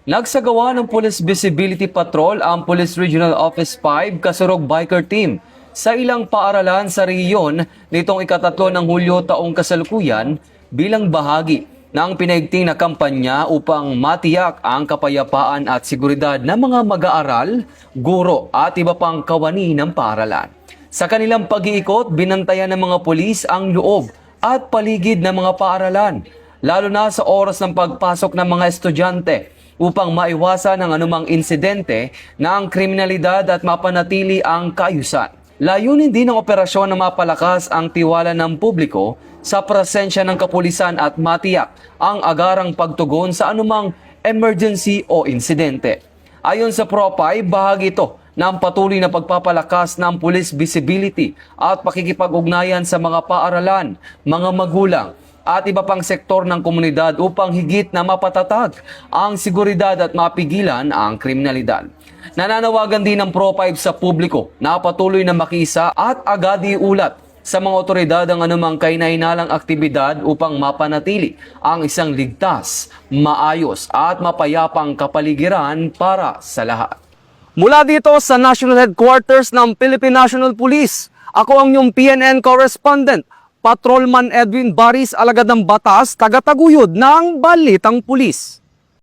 Nagsagawa ng Police Visibility Patrol ang Police Regional Office 5 Kasurog Biker Team sa ilang paaralan sa rehiyon nitong ika-3 ng Hulyo taong kasalukuyan bilang bahagi ng pinaigting na kampanya upang matiyak ang kapayapaan at seguridad ng mga mag-aaral, guro at iba pang kawani ng paaralan. Sa kanilang pag-iikot, binantayan ng mga pulis ang loob at paligid ng mga paaralan, lalo na sa oras ng pagpasok ng mga estudyante upang maiwasan ang anumang insidente ng kriminalidad at mapanatili ang kaayusan. Layunin din ng operasyon na mapalakas ang tiwala ng publiko sa presensya ng kapulisan at matiyak ang agarang pagtugon sa anumang emergency o insidente. Ayon sa PRO5, bahagi ito ng patuloy na pagpapalakas ng police visibility at pakikipag-ugnayan sa mga paaralan, mga magulang, at iba pang sektor ng komunidad upang higit na mapatatag ang seguridad at mapigilan ang kriminalidad. Nananawagan din ng PRO5 sa publiko na patuloy na makiisa at agad iulat sa mga otoridad ang anumang kahinahinalang aktibidad upang mapanatili ang isang ligtas, maayos at mapayapang kapaligiran para sa lahat. Mula dito sa National Headquarters ng Philippine National Police, ako ang inyong PNN correspondent, Patrolman Edwin Baris, alagad ng batas, taga-taguyod ng Balitang Pulis.